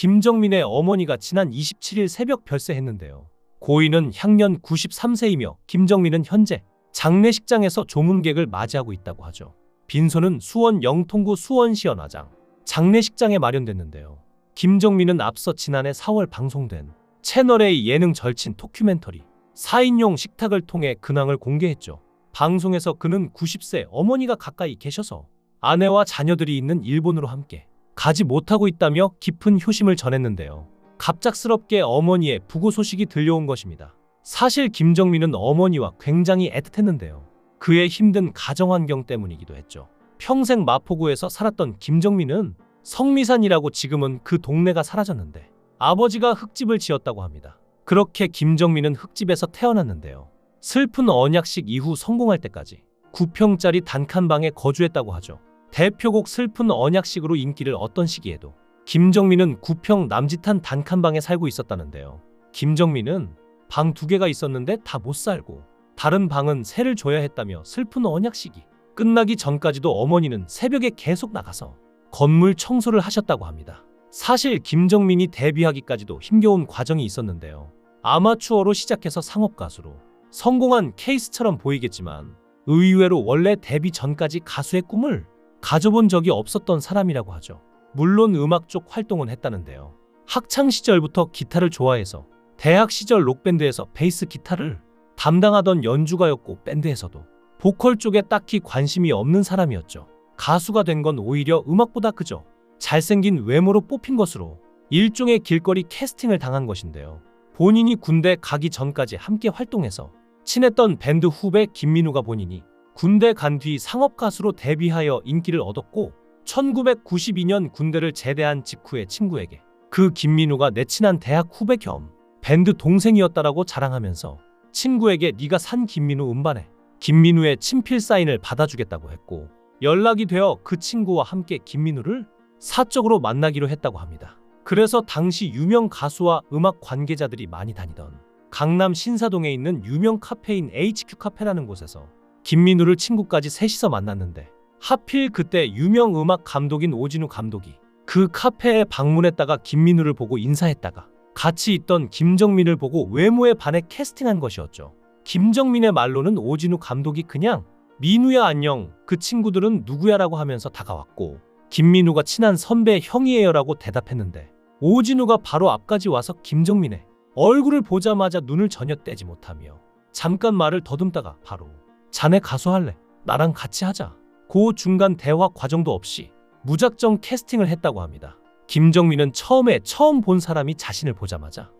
김정민의 어머니가 지난 27일 새벽 별세했는데요. 고인은 향년 93세이며 김정민은 현재 장례식장에서 조문객을 맞이하고 있다고 하죠. 빈소는 수원 영통구 수원시 연화장 장례식장에 마련됐는데요. 김정민은 앞서 지난해 4월 방송된 채널A 예능 절친 다큐멘터리 4인용 식탁을 통해 근황을 공개했죠. 방송에서 그는 90세 어머니가 가까이 계셔서 아내와 자녀들이 있는 일본으로 함께 가지 못하고 있다며 깊은 효심을 전했는데요. 갑작스럽게 어머니의 부고 소식이 들려온 것입니다. 사실 김정민은 어머니와 굉장히 애틋했는데요. 그의 힘든 가정 환경 때문이기도 했죠. 평생 마포구에서 살았던 김정민은 성미산이라고 지금은 그 동네가 사라졌는데 아버지가 흙집을 지었다고 합니다. 그렇게 김정민은 흙집에서 태어났는데요. 슬픈 언약식 이후 성공할 때까지 9평짜리 단칸방에 거주했다고 하죠. 대표곡 슬픈 언약식으로 인기를 얻던 시기에도 김정민은 9평 남짓한 단칸방에 살고 있었다는데요. 김정민은 방 2개가 있었는데 다 못 살고 다른 방은 세를 줘야 했다며 슬픈 언약식이 끝나기 전까지도 어머니는 새벽에 계속 나가서 건물 청소를 하셨다고 합니다. 사실 김정민이 데뷔하기까지도 힘겨운 과정이 있었는데요. 아마추어로 시작해서 상업가수로 성공한 케이스처럼 보이겠지만 의외로 원래 데뷔 전까지 가수의 꿈을 가져본 적이 없었던 사람이라고 하죠. 물론 음악 쪽 활동은 했다는데요. 학창시절부터 기타를 좋아해서 대학 시절 록밴드에서 베이스 기타를 담당하던 연주가였고 밴드에서도 보컬 쪽에 딱히 관심이 없는 사람이었죠. 가수가 된 건 오히려 음악보다 그저 잘생긴 외모로 뽑힌 것으로 일종의 길거리 캐스팅을 당한 것인데요. 본인이 군대 가기 전까지 함께 활동해서 친했던 밴드 후배 김민우가 본인이 군대 간 뒤 상업가수로 데뷔하여 인기를 얻었고 1992년 군대를 제대한 직후에 친구에게 그 김민우가 내 친한 대학 후배 겸 밴드 동생이었다라고 자랑하면서 친구에게 네가 산 김민우 음반에 김민우의 친필 사인을 받아주겠다고 했고 연락이 되어 그 친구와 함께 김민우를 사적으로 만나기로 했다고 합니다. 그래서 당시 유명 가수와 음악 관계자들이 많이 다니던 강남 신사동에 있는 유명 카페인 HQ 카페라는 곳에서 김민우를 친구까지 셋이서 만났는데 하필 그때 유명 음악 감독인 오진우 감독이 그 카페에 방문했다가 김민우를 보고 인사했다가 같이 있던 김정민을 보고 외모에 반해 캐스팅한 것이었죠. 김정민의 말로는 오진우 감독이 그냥 민우야 안녕, 그 친구들은 누구야 라고 하면서 다가왔고 김민우가 친한 선배 형이에요 라고 대답했는데 오진우가 바로 앞까지 와서 김정민의 얼굴을 보자마자 눈을 전혀 떼지 못하며 잠깐 말을 더듬다가 바로 자네 가수 할래? 나랑 같이 하자. 그 중간 대화 과정도 없이 무작정 캐스팅을 했다고 합니다. 김정민은 처음 본 사람이 자신을 보자마자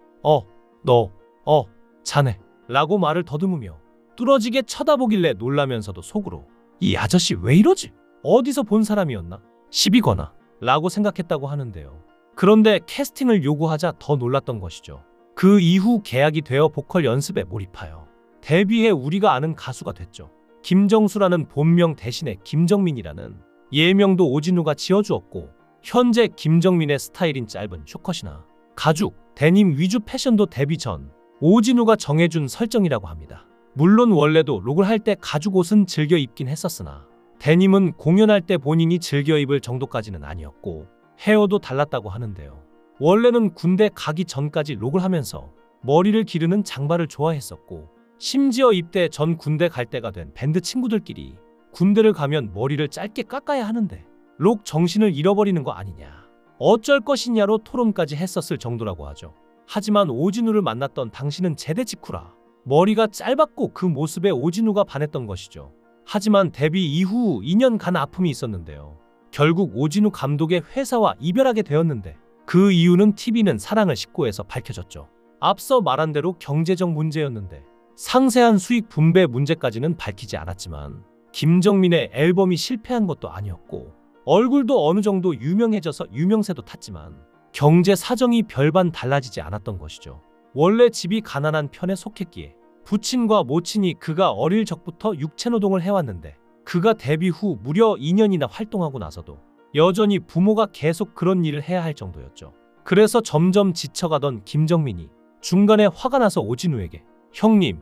자네 라고 말을 더듬으며 뚫어지게 쳐다보길래 놀라면서도 속으로 이 아저씨 왜 이러지? 어디서 본 사람이었나? 시비거나 라고 생각했다고 하는데요. 그런데 캐스팅을 요구하자 더 놀랐던 것이죠. 그 이후 계약이 되어 보컬 연습에 몰입하여 데뷔해 우리가 아는 가수가 됐죠. 김정수라는 본명 대신에 김정민이라는 예명도 오진우가 지어주었고 현재 김정민의 스타일인 짧은 쇼컷이나 가죽, 데님 위주 패션도 데뷔 전 오진우가 정해준 설정이라고 합니다. 물론 원래도 록을 할 때 가죽 옷은 즐겨 입긴 했었으나 데님은 공연할 때 본인이 즐겨 입을 정도까지는 아니었고 헤어도 달랐다고 하는데요. 원래는 군대 가기 전까지 록을 하면서 머리를 기르는 장발을 좋아했었고 심지어 입대 전 군대 갈 때가 된 밴드 친구들끼리 군대를 가면 머리를 짧게 깎아야 하는데 록 정신을 잃어버리는 거 아니냐, 어쩔 것이냐로 토론까지 했었을 정도라고 하죠. 하지만 오진우를 만났던 당시는 제대 직후라 머리가 짧았고 그 모습에 오진우가 반했던 것이죠. 하지만 데뷔 이후 2년간 아픔이 있었는데요. 결국 오진우 감독의 회사와 이별하게 되었는데 그 이유는 TV는 사랑을 싣고에서 밝혀졌죠. 앞서 말한 대로 경제적 문제였는데 상세한 수익 분배 문제까지는 밝히지 않았지만 김정민의 앨범이 실패한 것도 아니었고 얼굴도 어느 정도 유명해져서 유명세도 탔지만 경제 사정이 별반 달라지지 않았던 것이죠. 원래 집이 가난한 편에 속했기에 부친과 모친이 그가 어릴 적부터 육체노동을 해왔는데 그가 데뷔 후 무려 2년이나 활동하고 나서도 여전히 부모가 계속 그런 일을 해야 할 정도였죠. 그래서 점점 지쳐가던 김정민이 중간에 화가 나서 오진우에게 형님,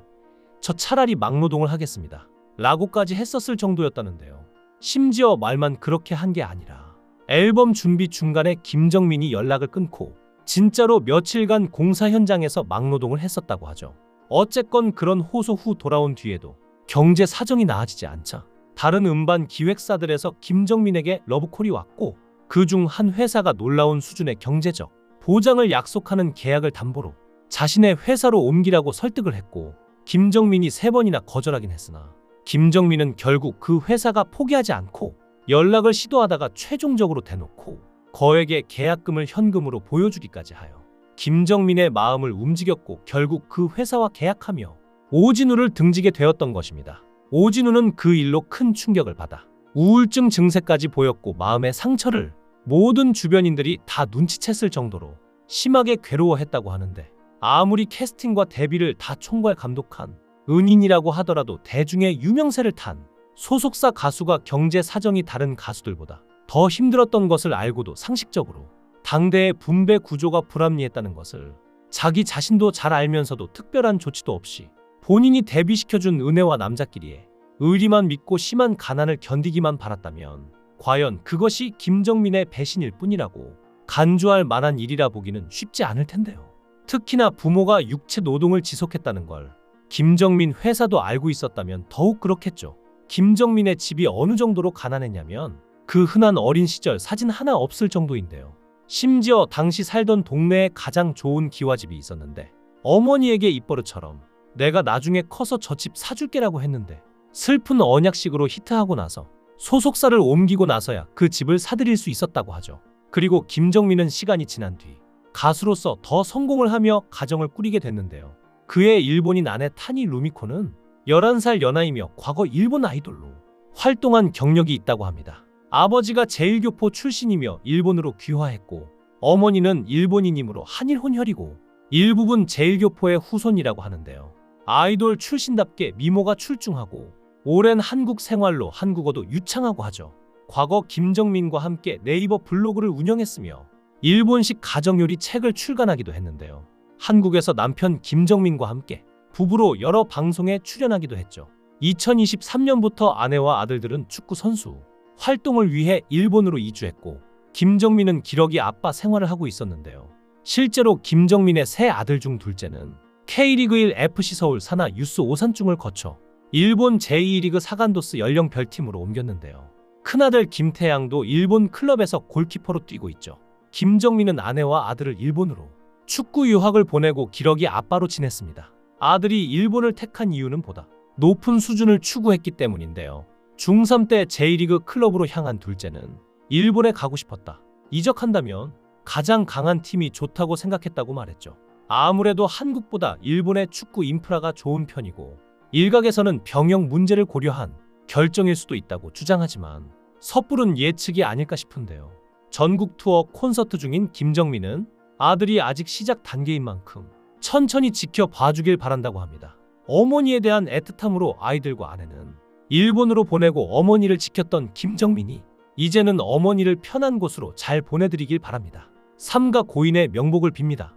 저 차라리 막노동을 하겠습니다 라고까지 했었을 정도였다는데요. 심지어 말만 그렇게 한 게 아니라 앨범 준비 중간에 김정민이 연락을 끊고 진짜로 며칠간 공사 현장에서 막노동을 했었다고 하죠. 어쨌건 그런 호소 후 돌아온 뒤에도 경제 사정이 나아지지 않자 다른 음반 기획사들에서 김정민에게 러브콜이 왔고, 그중 한 회사가 놀라운 수준의 경제적 보장을 약속하는 계약을 담보로 자신의 회사로 옮기라고 설득을 했고, 김정민이 3번이나 거절하긴 했으나 김정민은 결국 그 회사가 포기하지 않고 연락을 시도하다가 최종적으로 대놓고 거액의 계약금을 현금으로 보여주기까지 하여 김정민의 마음을 움직였고, 결국 그 회사와 계약하며 오진우를 등지게 되었던 것입니다. 오진우는 그 일로 큰 충격을 받아 우울증 증세까지 보였고, 마음의 상처를 모든 주변인들이 다 눈치챘을 정도로 심하게 괴로워했다고 하는데, 아무리 캐스팅과 데뷔를 다 총괄 감독한 은인이라고 하더라도 대중의 유명세를 탄 소속사 가수가 경제 사정이 다른 가수들보다 더 힘들었던 것을 알고도 상식적으로 당대의 분배 구조가 불합리했다는 것을 자기 자신도 잘 알면서도 특별한 조치도 없이 본인이 데뷔시켜준 은혜와 남자끼리의 의리만 믿고 심한 가난을 견디기만 바랐다면 과연 그것이 김정민의 배신일 뿐이라고 간주할 만한 일이라 보기는 쉽지 않을 텐데요. 특히나 부모가 육체 노동을 지속했다는 걸 김정민 회사도 알고 있었다면 더욱 그렇겠죠. 김정민의 집이 어느 정도로 가난했냐면 그 흔한 어린 시절 사진 하나 없을 정도인데요. 심지어 당시 살던 동네에 가장 좋은 기와집이 있었는데 어머니에게 입버릇처럼 내가 나중에 커서 저 집 사줄게라고 했는데 슬픈 언약식으로 히트하고 나서 소속사를 옮기고 나서야 그 집을 사들일 수 있었다고 하죠. 그리고 김정민은 시간이 지난 뒤 가수로서 더 성공을 하며 가정을 꾸리게 됐는데요. 그의 일본인 아내 타니 루미코는 11살 연하이며 과거 일본 아이돌로 활동한 경력이 있다고 합니다. 아버지가 제1교포 출신이며 일본으로 귀화했고, 어머니는 일본인이므로 한일 혼혈이고 일부분 제1교포의 후손이라고 하는데요. 아이돌 출신답게 미모가 출중하고 오랜 한국 생활로 한국어도 유창하고 하죠. 과거 김정민과 함께 네이버 블로그를 운영했으며 일본식 가정요리 책을 출간하기도 했는데요. 한국에서 남편 김정민과 함께 부부로 여러 방송에 출연하기도 했죠. 2023년부터 아내와 아들들은 축구 선수 활동을 위해 일본으로 이주했고, 김정민은 기러기 아빠 생활을 하고 있었는데요. 실제로 김정민의 세 아들 중 둘째는 K리그 1 FC 서울 산하 유스 오산중을 거쳐 일본 제2리그 사간도스 연령별팀으로 옮겼는데요. 큰아들 김태양도 일본 클럽에서 골키퍼로 뛰고 있죠. 김정민은 아내와 아들을 일본으로 축구 유학을 보내고 기러기 아빠로 지냈습니다. 아들이 일본을 택한 이유는 보다 높은 수준을 추구했기 때문인데요. 중3 때 제1리그 클럽으로 향한 둘째는 일본에 가고 싶었다. 이적한다면 가장 강한 팀이 좋다고 생각했다고 말했죠. 아무래도 한국보다 일본의 축구 인프라가 좋은 편이고 일각에서는 병역 문제를 고려한 결정일 수도 있다고 주장하지만 섣부른 예측이 아닐까 싶은데요. 전국 투어 콘서트 중인 김정민은 아들이 아직 시작 단계인 만큼 천천히 지켜봐주길 바란다고 합니다. 어머니에 대한 애틋함으로 아이들과 아내는 일본으로 보내고 어머니를 지켰던 김정민이 이제는 어머니를 편한 곳으로 잘 보내드리길 바랍니다. 삼가 고인의 명복을 빕니다.